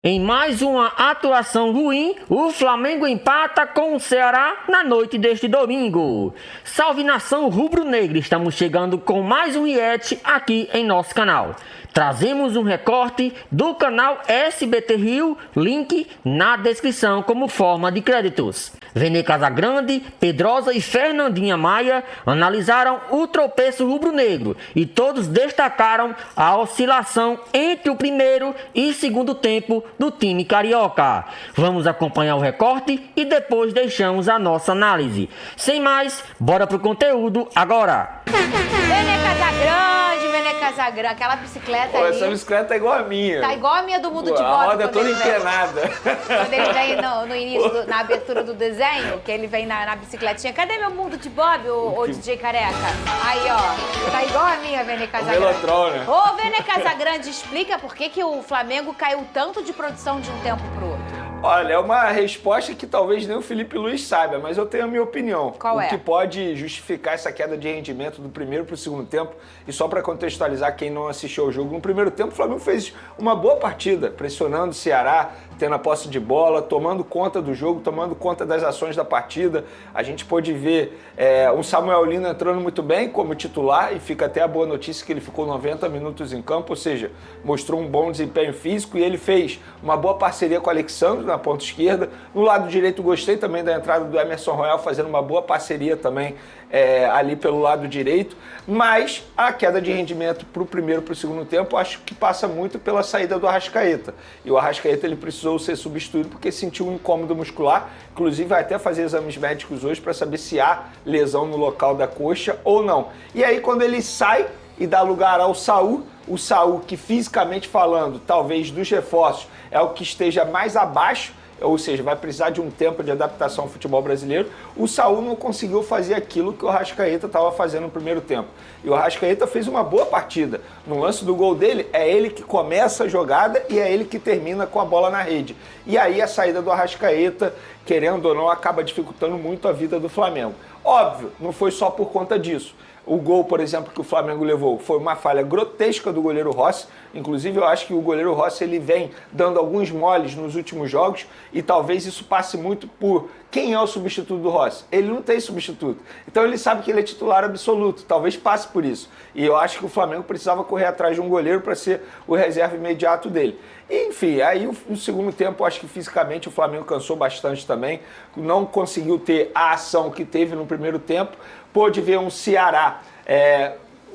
Em mais uma atuação ruim, o Flamengo empata com o Ceará na noite deste domingo. Salve nação rubro-negra, estamos chegando com mais um react aqui em nosso canal. Trazemos um recorte do canal SBT Rio, link na descrição como forma de créditos. Vene Casagrande, Pedrosa e Fernandinha Maia analisaram o tropeço rubro-negro e todos destacaram a oscilação entre o primeiro e segundo tempo do time carioca. Vamos acompanhar o recorte e depois deixamos a nossa análise. Sem mais, bora pro conteúdo agora! Vene Casagrande, aquela bicicleta ali. Essa bicicleta é igual a minha. Tá igual a minha do Mundo de Bob. A roda é toda empinada. Quando ele vem no início, na abertura do desenho, que ele vem na bicicletinha. Cadê meu Mundo de Bob, ô DJ Careca? Aí, ó, tá igual a minha, Vene Casagrande. Velotrol, né? Ô, Vene Casagrande, explica por que o Flamengo caiu tanto de produção de um tempo pro outro. Olha, é uma resposta que talvez nem o Felipe Luiz saiba, mas eu tenho a minha opinião. Qual é? O que pode justificar essa queda de rendimento do primeiro para o segundo tempo, e só para contextualizar quem não assistiu ao jogo, no primeiro tempo o Flamengo fez uma boa partida, pressionando o Ceará, tendo a posse de bola, tomando conta do jogo, tomando conta das ações da partida. A gente pôde ver um Samuel Lino entrando muito bem como titular, e fica até a boa notícia que ele ficou 90 minutos em campo, ou seja, mostrou um bom desempenho físico, e ele fez uma boa parceria com o Alexandre na ponta esquerda. No lado direito, gostei também da entrada do Emerson Royal, fazendo uma boa parceria também ali pelo lado direito, mas a queda de rendimento para o primeiro e para o segundo tempo acho que passa muito pela saída do Arrascaeta, e o Arrascaeta ele precisou ser substituído porque sentiu um incômodo muscular, inclusive vai até fazer exames médicos hoje para saber se há lesão no local da coxa ou não. E aí quando ele sai e dá lugar ao Saul, o Saul que fisicamente falando, talvez dos reforços, é o que esteja mais abaixo, ou seja, vai precisar de um tempo de adaptação ao futebol brasileiro. O Saul não conseguiu fazer aquilo que o Arrascaeta estava fazendo no primeiro tempo. E o Arrascaeta fez uma boa partida. No lance do gol dele, é ele que começa a jogada e é ele que termina com a bola na rede. E aí a saída do Arrascaeta, querendo ou não, acaba dificultando muito a vida do Flamengo. Óbvio, não foi só por conta disso. O gol, por exemplo, que o Flamengo levou foi uma falha grotesca do goleiro Rossi. Inclusive, eu acho que o goleiro Rossi ele vem dando alguns moles nos últimos jogos e talvez isso passe muito por quem é o substituto do Rossi. Ele não tem substituto. Então ele sabe que ele é titular absoluto. Talvez passe por isso. E eu acho que o Flamengo precisava correr atrás de um goleiro para ser o reserva imediato dele. E, enfim, aí no segundo tempo, acho que fisicamente o Flamengo cansou bastante também. Não conseguiu ter a ação que teve no primeiro tempo. Pôde ver um Ceará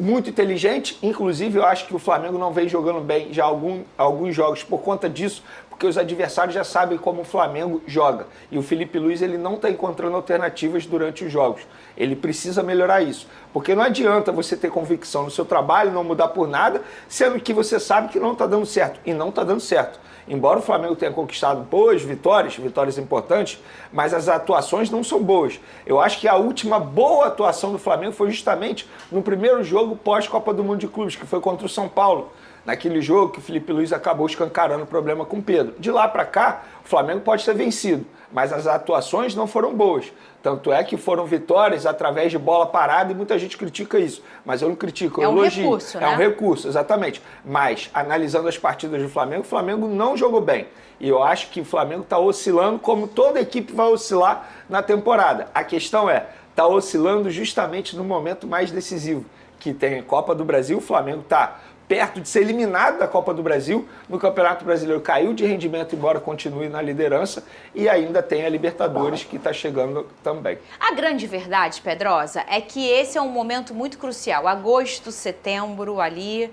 muito inteligente, inclusive eu acho que o Flamengo não vem jogando bem já alguns jogos por conta disso, porque os adversários já sabem como o Flamengo joga. E o Felipe Luiz ele não está encontrando alternativas durante os jogos. Ele precisa melhorar isso, porque não adianta você ter convicção no seu trabalho, não mudar por nada, sendo que você sabe que não está dando certo, e não está dando certo. Embora o Flamengo tenha conquistado boas vitórias importantes, mas as atuações não são boas. Eu acho que a última boa atuação do Flamengo foi justamente no primeiro jogo pós-Copa do Mundo de Clubes, que foi contra o São Paulo. Naquele jogo que o Felipe Luiz acabou escancarando o problema com o Pedro. De lá para cá, o Flamengo pode ser vencido, mas as atuações não foram boas. Tanto é que foram vitórias através de bola parada e muita gente critica isso. Mas eu não critico, eu elogio. Recurso, né? É um recurso, exatamente. Mas, analisando as partidas do Flamengo, o Flamengo não jogou bem. E eu acho que o Flamengo está oscilando como toda equipe vai oscilar na temporada. A questão é, está oscilando justamente no momento mais decisivo, que tem a Copa do Brasil. O Flamengo está perto de ser eliminado da Copa do Brasil. No Campeonato Brasileiro caiu de rendimento, embora continue na liderança, e ainda tem a Libertadores que está chegando também. A grande verdade, Pedrosa, é que esse é um momento muito crucial, agosto, setembro ali,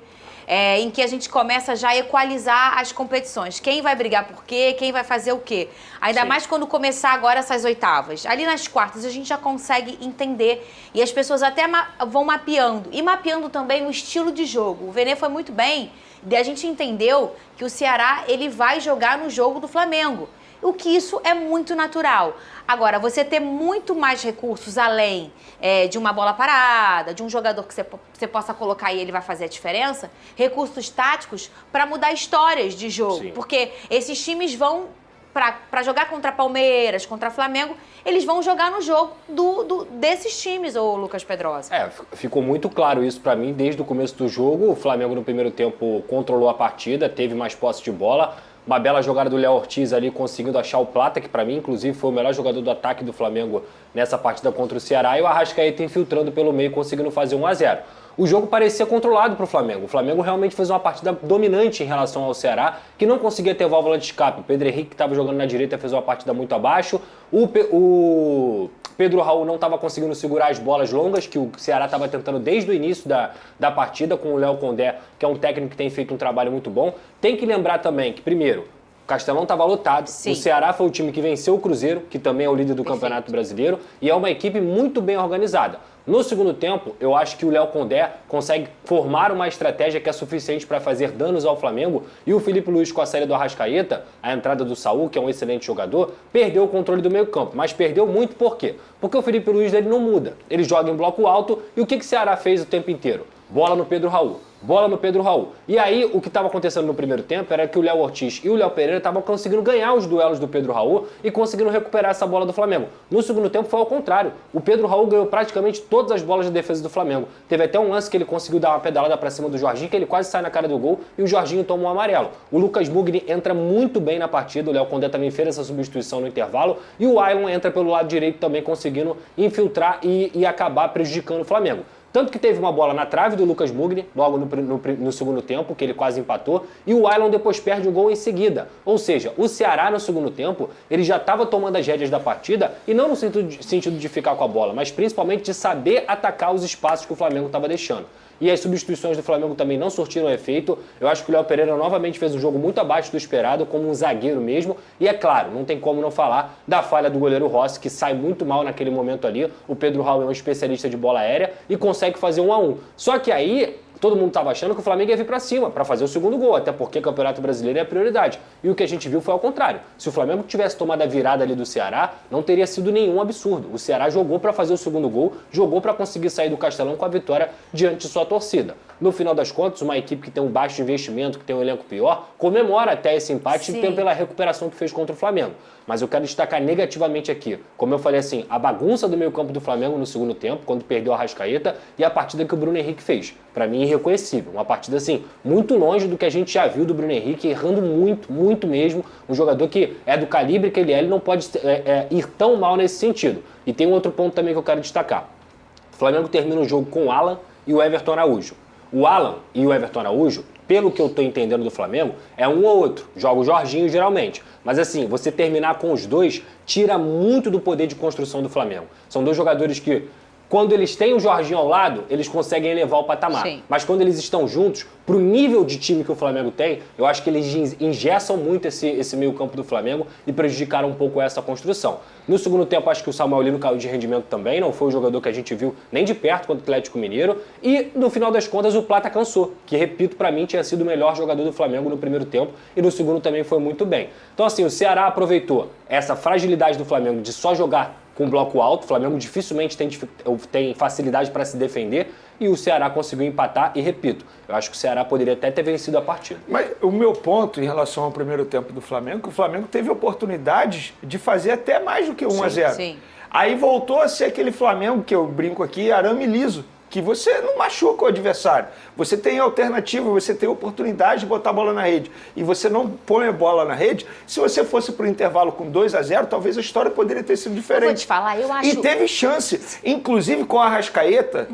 em que a gente começa já a equalizar as competições. Quem vai brigar por quê, quem vai fazer o quê. Ainda mais quando começar agora essas oitavas. Ali nas quartas a gente já consegue entender e as pessoas até vão mapeando. E mapeando também o estilo de jogo. O Vene foi muito bem e a gente entendeu que o Ceará ele vai jogar no jogo do Flamengo. O que isso é muito natural. Agora, você ter muito mais recursos além de uma bola parada, de um jogador que você possa colocar e ele vai fazer a diferença, recursos táticos para mudar histórias de jogo. Sim. Porque esses times vão, para jogar contra Palmeiras, contra Flamengo, eles vão jogar no jogo desses times, ô Lucas Pedrosa. Ficou muito claro isso para mim desde o começo do jogo. O Flamengo no primeiro tempo controlou a partida, teve mais posse de bola, Uma bela jogada do Léo Ortiz ali conseguindo achar o Plata, que para mim, inclusive, foi o melhor jogador do ataque do Flamengo nessa partida contra o Ceará, e o Arrascaeta infiltrando pelo meio, conseguindo fazer 1-0. O jogo parecia controlado para o Flamengo. O Flamengo realmente fez uma partida dominante em relação ao Ceará, que não conseguia ter válvula de escape. O Pedro Henrique, que estava jogando na direita, fez uma partida muito abaixo. O Pedro Raul não estava conseguindo segurar as bolas longas, que o Ceará estava tentando desde o início da partida, com o Léo Condé, que é um técnico que tem feito um trabalho muito bom. Tem que lembrar também que, primeiro, o Castelão estava lotado. Sim. O Ceará foi o time que venceu o Cruzeiro, que também é o líder do Campeonato Brasileiro, e é uma equipe muito bem organizada. No segundo tempo, eu acho que o Léo Condé consegue formar uma estratégia que é suficiente para fazer danos ao Flamengo, e o Felipe Luiz, com a saída do Arrascaeta, a entrada do Saúl, que é um excelente jogador, perdeu o controle do meio campo. Mas perdeu muito por quê? Porque o Felipe Luiz ele não muda. Ele joga em bloco alto, e o que o Ceará fez o tempo inteiro? Bola no Pedro Raul. Bola no Pedro Raul. E aí, o que estava acontecendo no primeiro tempo era que o Léo Ortiz e o Léo Pereira estavam conseguindo ganhar os duelos do Pedro Raul e conseguindo recuperar essa bola do Flamengo. No segundo tempo foi ao contrário. O Pedro Raul ganhou praticamente todas as bolas de defesa do Flamengo. Teve até um lance que ele conseguiu dar uma pedalada para cima do Jorginho, que ele quase sai na cara do gol, e o Jorginho toma um amarelo. O Lucas Mugni entra muito bem na partida, o Léo Condé também fez essa substituição no intervalo, e o Ailon entra pelo lado direito também conseguindo infiltrar e acabar prejudicando o Flamengo. Tanto que teve uma bola na trave do Lucas Mugni, logo no segundo tempo, que ele quase empatou, e o Ailon depois perde o gol em seguida. Ou seja, o Ceará no segundo tempo, ele já estava tomando as rédeas da partida, e não no sentido de ficar com a bola, mas principalmente de saber atacar os espaços que o Flamengo estava deixando. E as substituições do Flamengo também não surtiram efeito. Eu acho que o Léo Pereira novamente fez um jogo muito abaixo do esperado, como um zagueiro mesmo. E é claro, não tem como não falar da falha do goleiro Rossi, que sai muito mal naquele momento ali. O Pedro Raul é um especialista de bola aérea e consegue fazer 1-1. Só que aí todo mundo estava achando que o Flamengo ia vir para cima para fazer o segundo gol, até porque o Campeonato Brasileiro é a prioridade. E o que a gente viu foi ao contrário. Se o Flamengo tivesse tomado a virada ali do Ceará, não teria sido nenhum absurdo. O Ceará jogou para fazer o segundo gol, jogou para conseguir sair do Castelão com a vitória diante de sua torcida. No final das contas, uma equipe que tem um baixo investimento, que tem um elenco pior, comemora até esse empate pela recuperação que fez contra o Flamengo. Mas eu quero destacar negativamente aqui, como eu falei assim, a bagunça do meio campo do Flamengo no segundo tempo, quando perdeu a Arrascaeta, e a partida que o Bruno Henrique fez. Para mim, irreconhecível. Uma partida, assim, muito longe do que a gente já viu do Bruno Henrique, errando muito, muito mesmo. Um jogador que é do calibre que ele não pode ir tão mal nesse sentido. E tem um outro ponto também que eu quero destacar. O Flamengo termina o jogo com o Alan e o Everton Araújo. O Alan e o Everton Araújo, pelo que eu estou entendendo do Flamengo, é um ou outro. Joga o Jorginho geralmente. Mas assim, você terminar com os dois tira muito do poder de construção do Flamengo. São dois jogadores que, quando eles têm o Jorginho ao lado, eles conseguem elevar o patamar. Sim. Mas quando eles estão juntos, pro nível de time que o Flamengo tem, eu acho que eles engessam muito esse meio campo do Flamengo e prejudicaram um pouco essa construção. No segundo tempo, acho que o Samuel Lino caiu de rendimento também, não foi o jogador que a gente viu nem de perto contra o Atlético Mineiro. E, no final das contas, o Plata cansou, que, repito, para mim tinha sido o melhor jogador do Flamengo no primeiro tempo e no segundo também foi muito bem. Então, assim, o Ceará aproveitou essa fragilidade do Flamengo de só jogar com bloco alto. O Flamengo dificilmente tem facilidade para se defender e o Ceará conseguiu empatar e, repito, eu acho que o Ceará poderia até ter vencido a partida. Mas o meu ponto em relação ao primeiro tempo do Flamengo é que o Flamengo teve oportunidades de fazer até mais do que 1-0. Sim. Aí voltou a ser aquele Flamengo que eu brinco aqui, arame liso, que você não machuca o adversário. Você tem alternativa, você tem oportunidade de botar a bola na rede. E você não põe a bola na rede. Se você fosse para o intervalo com 2-0, talvez a história poderia ter sido diferente. Eu vou te falar, eu acho... E teve chance, inclusive com a Arrascaeta,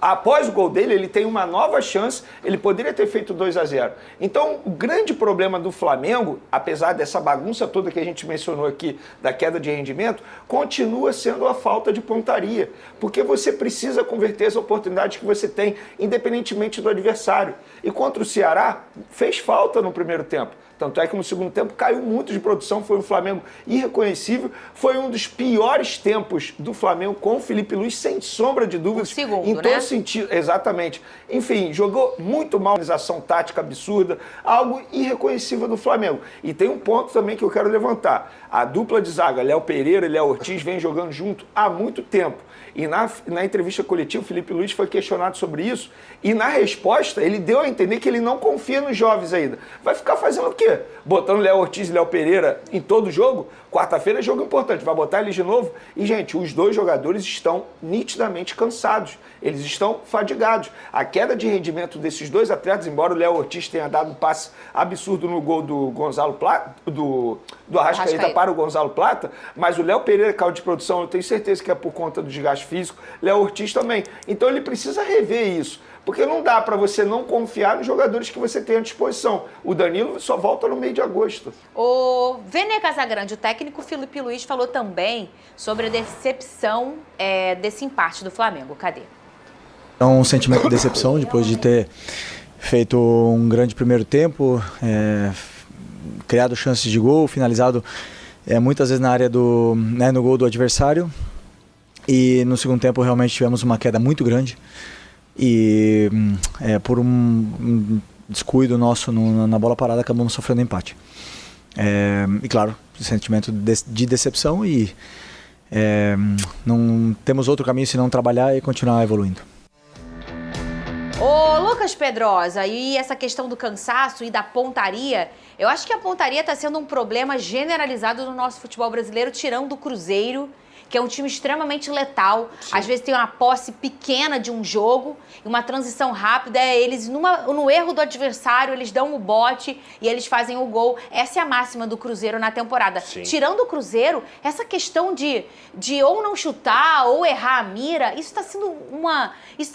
após o gol dele, ele tem uma nova chance, ele poderia ter feito 2-0. Então, o grande problema do Flamengo, apesar dessa bagunça toda que a gente mencionou aqui, da queda de rendimento, continua sendo a falta de pontaria. Porque você precisa converter as oportunidades que você tem, independentemente do adversário. E contra o Ceará, fez falta no primeiro tempo. Tanto é que no segundo tempo caiu muito de produção, foi um Flamengo irreconhecível, foi um dos piores tempos do Flamengo com o Felipe Luiz, sem sombra de dúvidas. Em todo sentido, exatamente. Enfim, jogou muito mal, organização tática absurda, algo irreconhecível do Flamengo. E tem um ponto também que eu quero levantar. A dupla de zaga, Léo Pereira e Léo Ortiz, vem jogando junto há muito tempo. E na entrevista coletiva, o Felipe Luiz foi questionado sobre isso, e na resposta ele deu a entender que ele não confia nos jovens ainda. Vai ficar fazendo o quê? quê? Botando Léo Ortiz e Léo Pereira em todo jogo? Quarta-feira é jogo importante, vai botar eles de novo? E, gente, os dois jogadores estão nitidamente cansados. Eles estão fadigados. A queda de rendimento desses dois atletas, embora o Léo Ortiz tenha dado um passe absurdo no gol do Gonzalo Plata, do Arrascaeta para o Gonzalo Plata, mas o Léo Pereira caiu de produção, eu tenho certeza que é por conta do desgaste físico, Léo Ortiz também. Então ele precisa rever isso. Porque não dá para você não confiar nos jogadores que você tem à disposição. O Danilo só volta no meio de agosto. O Vene Casagrande, o técnico Felipe Luiz, falou também sobre a decepção desse empate do Flamengo. Cadê? É um sentimento de decepção depois de ter feito um grande primeiro tempo, criado chances de gol, finalizado muitas vezes na área no gol do adversário. E no segundo tempo realmente tivemos uma queda muito grande. E por um descuido nosso na bola parada acabamos sofrendo empate. E claro, sentimento de decepção e não temos outro caminho senão trabalhar e continuar evoluindo. Ô, Lucas Pedrosa, e essa questão do cansaço e da pontaria, eu acho que a pontaria está sendo um problema generalizado no nosso futebol brasileiro, tirando o Cruzeiro, que é um time extremamente letal. Sim. Às vezes tem uma posse pequena de um jogo, uma transição rápida, eles no erro do adversário, eles dão o bote e eles fazem o gol. Essa é a máxima do Cruzeiro na temporada. Sim. Tirando o Cruzeiro, essa questão de ou não chutar ou errar a mira, isso está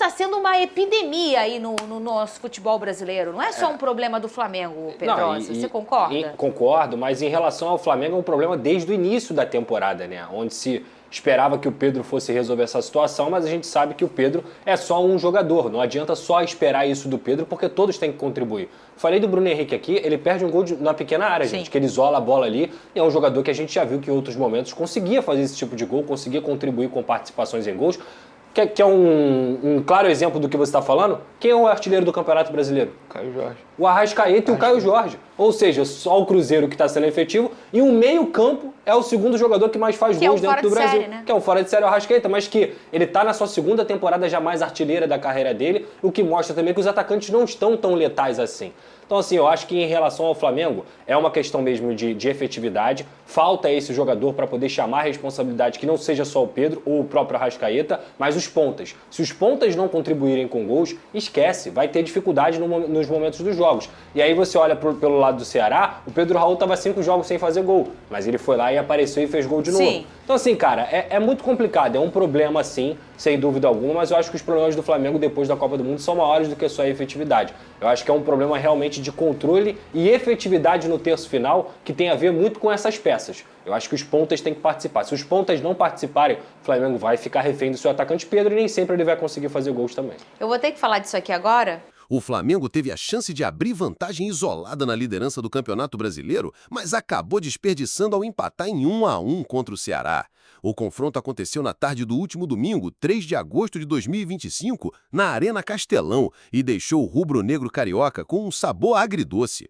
sendo uma epidemia aí no nosso futebol brasileiro. Não é só um problema do Flamengo, Pedrosa. Você concorda? Concordo, mas em relação ao Flamengo é um problema desde o início da temporada, né? Onde se esperava que o Pedro fosse resolver essa situação, mas a gente sabe que o Pedro é só um jogador. Não adianta só esperar isso do Pedro, porque todos têm que contribuir. Falei do Bruno Henrique aqui, ele perde um gol na pequena área, gente, que ele isola a bola ali, e é um jogador que a gente já viu que em outros momentos conseguia fazer esse tipo de gol, conseguia contribuir com participações em gols. Que é um claro exemplo do que você está falando. Quem é o artilheiro do Campeonato Brasileiro? Caio Jorge. O Arrascaeta e o Caio Jorge. Ou seja, só o Cruzeiro que está sendo efetivo e o meio-campo é o segundo jogador que mais faz gols dentro do Brasil. Série, né? Que é um fora de série, o Arrascaeta, mas que ele está na sua segunda temporada já mais artilheira da carreira dele, o que mostra também que os atacantes não estão tão letais assim. Então, assim, eu acho que em relação ao Flamengo, é uma questão mesmo de efetividade. Falta esse jogador para poder chamar a responsabilidade, que não seja só o Pedro ou o próprio Arrascaeta, mas os pontas. Se os pontas não contribuírem com gols, esquece, vai ter dificuldade nos momentos dos jogos. E aí você olha pelo lado do Ceará, o Pedro Raul estava 5 jogos sem fazer gol, mas ele foi lá e apareceu e fez gol de novo. Sim. Então, assim, cara, é muito complicado, é um problema, sim, sem dúvida alguma, mas eu acho que os problemas do Flamengo depois da Copa do Mundo são maiores do que só a efetividade. Eu acho que é um problema realmente de controle e efetividade no terço final, que tem a ver muito com essas peças. Eu acho que os pontas têm que participar. Se os pontas não participarem, o Flamengo vai ficar refém do seu atacante Pedro e nem sempre ele vai conseguir fazer gols também. Eu vou ter que falar disso aqui agora. O Flamengo teve a chance de abrir vantagem isolada na liderança do Campeonato Brasileiro, mas acabou desperdiçando ao empatar em 1-1 contra o Ceará. O confronto aconteceu na tarde do último domingo, 3 de agosto de 2025, na Arena Castelão, e deixou o rubro-negro carioca com um sabor agridoce.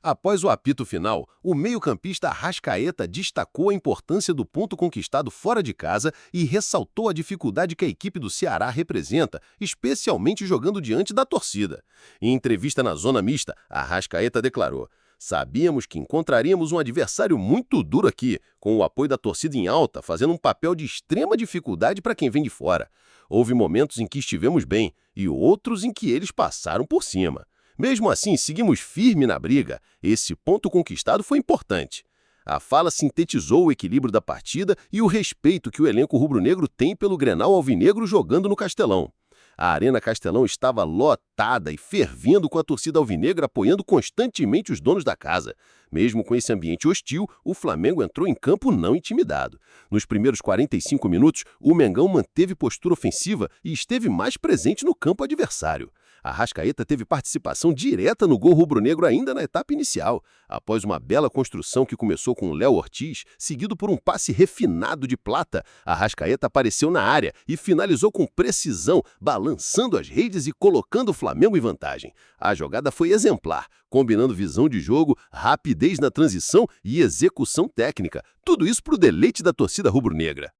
Após o apito final, o meio-campista Arrascaeta destacou a importância do ponto conquistado fora de casa e ressaltou a dificuldade que a equipe do Ceará representa, especialmente jogando diante da torcida. Em entrevista na zona mista, Arrascaeta declarou: "Sabíamos que encontraríamos um adversário muito duro aqui, com o apoio da torcida em alta, fazendo um papel de extrema dificuldade para quem vem de fora. Houve momentos em que estivemos bem e outros em que eles passaram por cima. Mesmo assim, seguimos firme na briga. Esse ponto conquistado foi importante." A fala sintetizou o equilíbrio da partida e o respeito que o elenco rubro-negro tem pelo Grenal alvinegro jogando no Castelão. A Arena Castelão estava lotada e fervendo com a torcida alvinegra apoiando constantemente os donos da casa. Mesmo com esse ambiente hostil, o Flamengo entrou em campo não intimidado. Nos primeiros 45 minutos, o Mengão manteve postura ofensiva e esteve mais presente no campo adversário. Arrascaeta teve participação direta no gol rubro-negro ainda na etapa inicial. Após uma bela construção que começou com o Léo Ortiz, seguido por um passe refinado de Plata, Arrascaeta apareceu na área e finalizou com precisão, balançando as redes e colocando o Flamengo em vantagem. A jogada foi exemplar, combinando visão de jogo, rapidez na transição e execução técnica. Tudo isso para o deleite da torcida rubro-negra.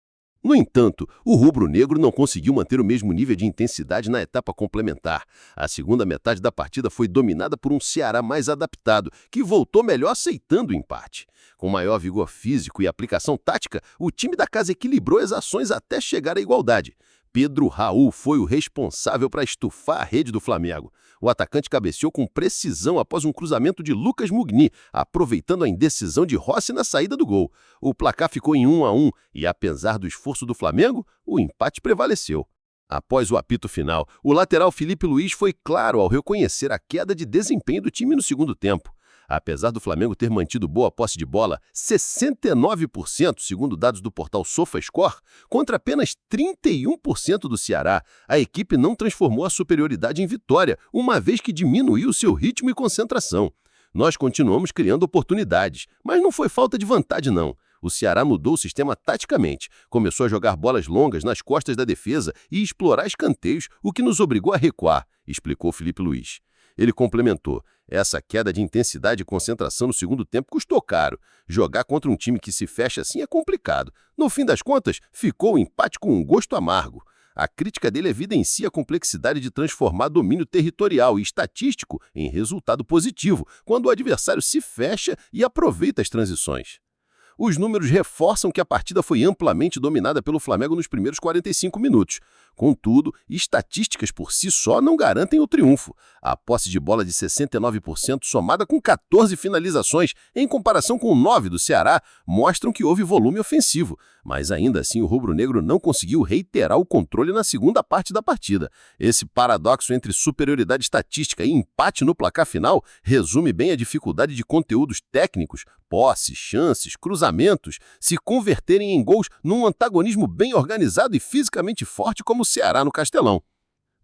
No entanto, o rubro-negro não conseguiu manter o mesmo nível de intensidade na etapa complementar. A segunda metade da partida foi dominada por um Ceará mais adaptado, que voltou melhor aceitando o empate. Com maior vigor físico e aplicação tática, o time da casa equilibrou as ações até chegar à igualdade. Pedro Raul foi o responsável para estufar a rede do Flamengo. O atacante cabeceou com precisão após um cruzamento de Lucas Mugni, aproveitando a indecisão de Rossi na saída do gol. O placar ficou em 1-1 e, apesar do esforço do Flamengo, o empate prevaleceu. Após o apito final, o lateral Felipe Luiz foi claro ao reconhecer a queda de desempenho do time no segundo tempo. Apesar do Flamengo ter mantido boa posse de bola, 69% segundo dados do portal SofaScore, contra apenas 31% do Ceará, a equipe não transformou a superioridade em vitória, uma vez que diminuiu seu ritmo e concentração. Nós continuamos criando oportunidades, mas não foi falta de vontade não. O Ceará mudou o sistema taticamente, começou a jogar bolas longas nas costas da defesa e explorar escanteios, o que nos obrigou a recuar, explicou Felipe Luiz. Ele complementou: essa queda de intensidade e concentração no segundo tempo custou caro. Jogar contra um time que se fecha assim é complicado. No fim das contas, ficou o empate com um gosto amargo. A crítica dele evidencia a complexidade de transformar domínio territorial e estatístico em resultado positivo, quando o adversário se fecha e aproveita as transições. Os números reforçam que a partida foi amplamente dominada pelo Flamengo nos primeiros 45 minutos. Contudo, estatísticas por si só não garantem o triunfo. A posse de bola de 69%, somada com 14 finalizações, em comparação com 9 do Ceará, mostram que houve volume ofensivo. Mas ainda assim o rubro-negro não conseguiu reiterar o controle na segunda parte da partida. Esse paradoxo entre superioridade estatística e empate no placar final resume bem a dificuldade de conteúdos técnicos, posses, chances, cruzamentos, se converterem em gols num antagonismo bem organizado e fisicamente forte como o Ceará no Castelão.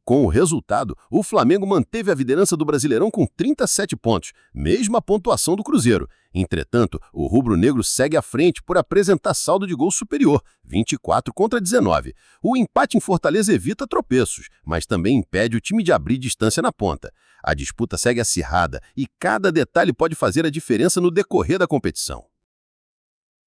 Com o resultado, o Flamengo manteve a liderança do Brasileirão com 37 pontos, mesma pontuação do Cruzeiro. Entretanto, o rubro-negro segue à frente por apresentar saldo de gol superior, 24-19. O empate em Fortaleza evita tropeços, mas também impede o time de abrir distância na ponta. A disputa segue acirrada e cada detalhe pode fazer a diferença no decorrer da competição.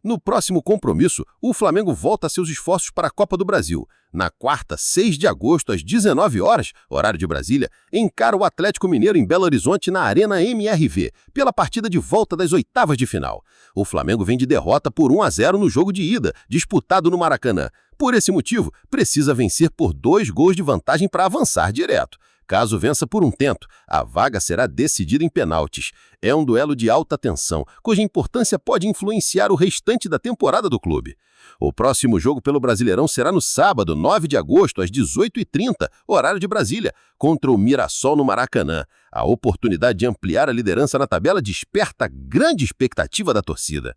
No próximo compromisso, o Flamengo volta seus esforços para a Copa do Brasil. Na quarta, 6 de agosto, às 19 horas, horário de Brasília, encara o Atlético Mineiro em Belo Horizonte na Arena MRV, pela partida de volta das oitavas de final. O Flamengo vem de derrota por 1-0 no jogo de ida, disputado no Maracanã. Por esse motivo, precisa vencer por 2 gols de vantagem para avançar direto. Caso vença por um tento, a vaga será decidida em pênaltis. É um duelo de alta tensão, cuja importância pode influenciar o restante da temporada do clube. O próximo jogo pelo Brasileirão será no sábado, 9 de agosto, às 18h30, horário de Brasília, contra o Mirassol no Maracanã. A oportunidade de ampliar a liderança na tabela desperta grande expectativa da torcida.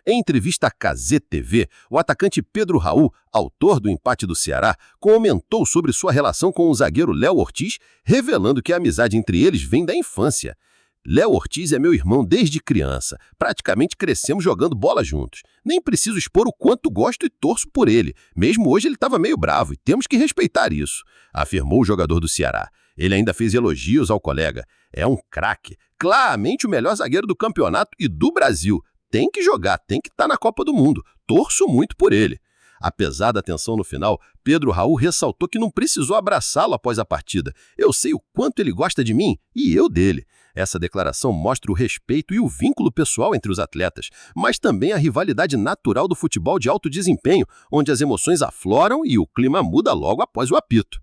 Em entrevista à Cazé TV, o atacante Pedro Raul, autor do empate do Ceará, comentou sobre sua relação com o zagueiro Léo Ortiz, revelando que a amizade entre eles vem da infância. Léo Ortiz é meu irmão desde criança. Praticamente crescemos jogando bola juntos. Nem preciso expor o quanto gosto e torço por ele. Mesmo hoje ele estava meio bravo e temos que respeitar isso, afirmou o jogador do Ceará. Ele ainda fez elogios ao colega. É um craque, claramente o melhor zagueiro do campeonato e do Brasil. Tem que jogar, tem que estar na Copa do Mundo. Torço muito por ele. Apesar da tensão no final, Pedro Raul ressaltou que não precisou abraçá-lo após a partida. Eu sei o quanto ele gosta de mim e eu dele. Essa declaração mostra o respeito e o vínculo pessoal entre os atletas, mas também a rivalidade natural do futebol de alto desempenho, onde as emoções afloram e o clima muda logo após o apito.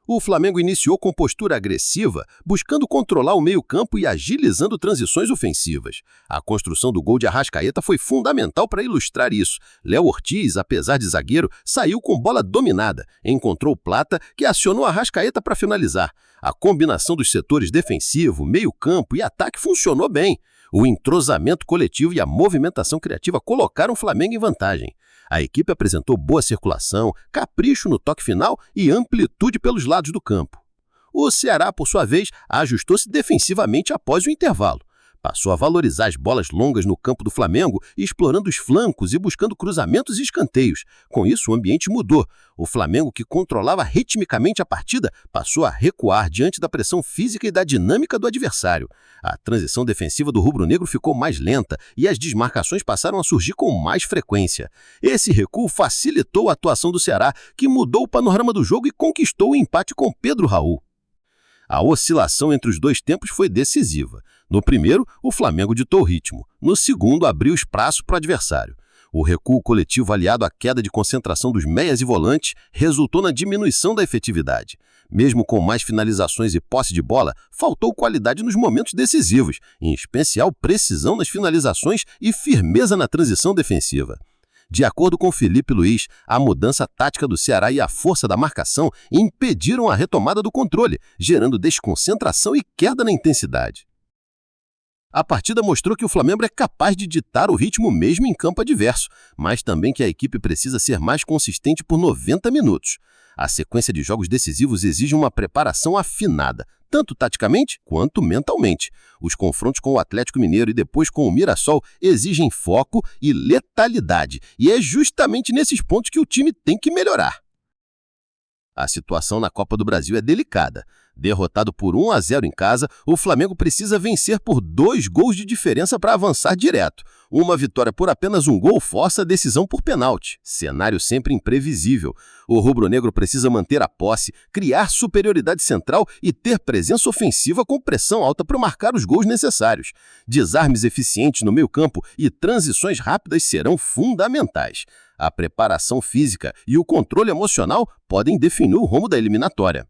O Flamengo iniciou com postura agressiva, buscando controlar o meio-campo e agilizando transições ofensivas. A construção do gol de Arrascaeta foi fundamental para ilustrar isso. Léo Ortiz, apesar de zagueiro, saiu com bola dominada. Encontrou Plata, que acionou Arrascaeta para finalizar. A combinação dos setores defensivo, meio-campo e ataque funcionou bem. O entrosamento coletivo e a movimentação criativa colocaram o Flamengo em vantagem. A equipe apresentou boa circulação, capricho no toque final e amplitude pelos lados do campo. O Ceará, por sua vez, ajustou-se defensivamente após o intervalo. Passou a valorizar as bolas longas no campo do Flamengo, explorando os flancos e buscando cruzamentos e escanteios. Com isso, o ambiente mudou. O Flamengo, que controlava ritmicamente a partida, passou a recuar diante da pressão física e da dinâmica do adversário. A transição defensiva do rubro-negro ficou mais lenta e as desmarcações passaram a surgir com mais frequência. Esse recuo facilitou a atuação do Ceará, que mudou o panorama do jogo e conquistou o empate com Pedro Raul. A oscilação entre os dois tempos foi decisiva. No primeiro, o Flamengo ditou o ritmo. No segundo, abriu espaço para o adversário. O recuo coletivo, aliado à queda de concentração dos meias e volantes, resultou na diminuição da efetividade. Mesmo com mais finalizações e posse de bola, faltou qualidade nos momentos decisivos, em especial precisão nas finalizações e firmeza na transição defensiva. De acordo com Felipe Luiz, a mudança tática do Ceará e a força da marcação impediram a retomada do controle, gerando desconcentração e queda na intensidade. A partida mostrou que o Flamengo é capaz de ditar o ritmo mesmo em campo adverso, mas também que a equipe precisa ser mais consistente por 90 minutos. A sequência de jogos decisivos exige uma preparação afinada, tanto taticamente quanto mentalmente. Os confrontos com o Atlético Mineiro e depois com o Mirassol exigem foco e letalidade, e é justamente nesses pontos que o time tem que melhorar. A situação na Copa do Brasil é delicada. Derrotado por 1-0 em casa, o Flamengo precisa vencer por 2 gols de diferença para avançar direto. Uma vitória por apenas 1 gol força a decisão por pênalti. Cenário sempre imprevisível. O rubro-negro precisa manter a posse, criar superioridade central e ter presença ofensiva com pressão alta para marcar os gols necessários. Desarmes eficientes no meio-campo e transições rápidas serão fundamentais. A preparação física e o controle emocional podem definir o rumo da eliminatória.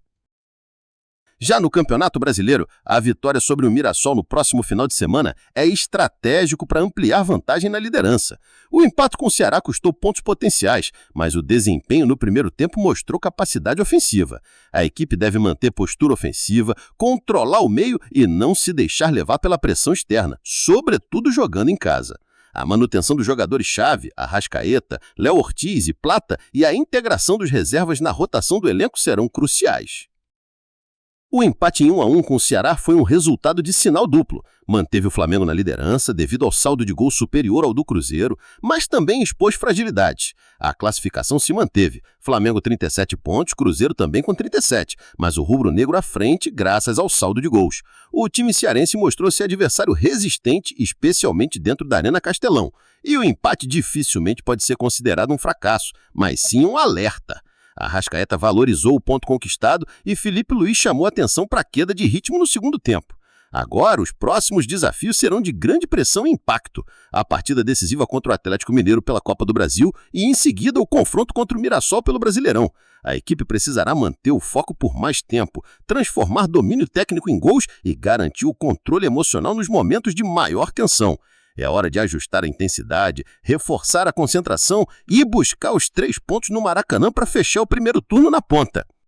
Já no Campeonato Brasileiro, a vitória sobre o Mirassol no próximo final de semana é estratégico para ampliar vantagem na liderança. O empate com o Ceará custou pontos potenciais, mas o desempenho no primeiro tempo mostrou capacidade ofensiva. A equipe deve manter postura ofensiva, controlar o meio e não se deixar levar pela pressão externa, sobretudo jogando em casa. A manutenção dos jogadores-chave, Arrascaeta, Léo Ortiz e Plata, e a integração dos reservas na rotação do elenco serão cruciais. O empate em 1-1 com o Ceará foi um resultado de sinal duplo. Manteve o Flamengo na liderança devido ao saldo de gol superior ao do Cruzeiro, mas também expôs fragilidades. A classificação se manteve. Flamengo 37 pontos, Cruzeiro também com 37, mas o rubro-negro à frente graças ao saldo de gols. O time cearense mostrou-se adversário resistente, especialmente dentro da Arena Castelão. E o empate dificilmente pode ser considerado um fracasso, mas sim um alerta. Arrascaeta valorizou o ponto conquistado e Felipe Luiz chamou atenção para a queda de ritmo no segundo tempo. Agora, os próximos desafios serão de grande pressão e impacto. A partida decisiva contra o Atlético Mineiro pela Copa do Brasil e, em seguida, o confronto contra o Mirassol pelo Brasileirão. A equipe precisará manter o foco por mais tempo, transformar domínio técnico em gols e garantir o controle emocional nos momentos de maior tensão. É hora de ajustar a intensidade, reforçar a concentração e buscar os 3 pontos no Maracanã para fechar o primeiro turno na ponta.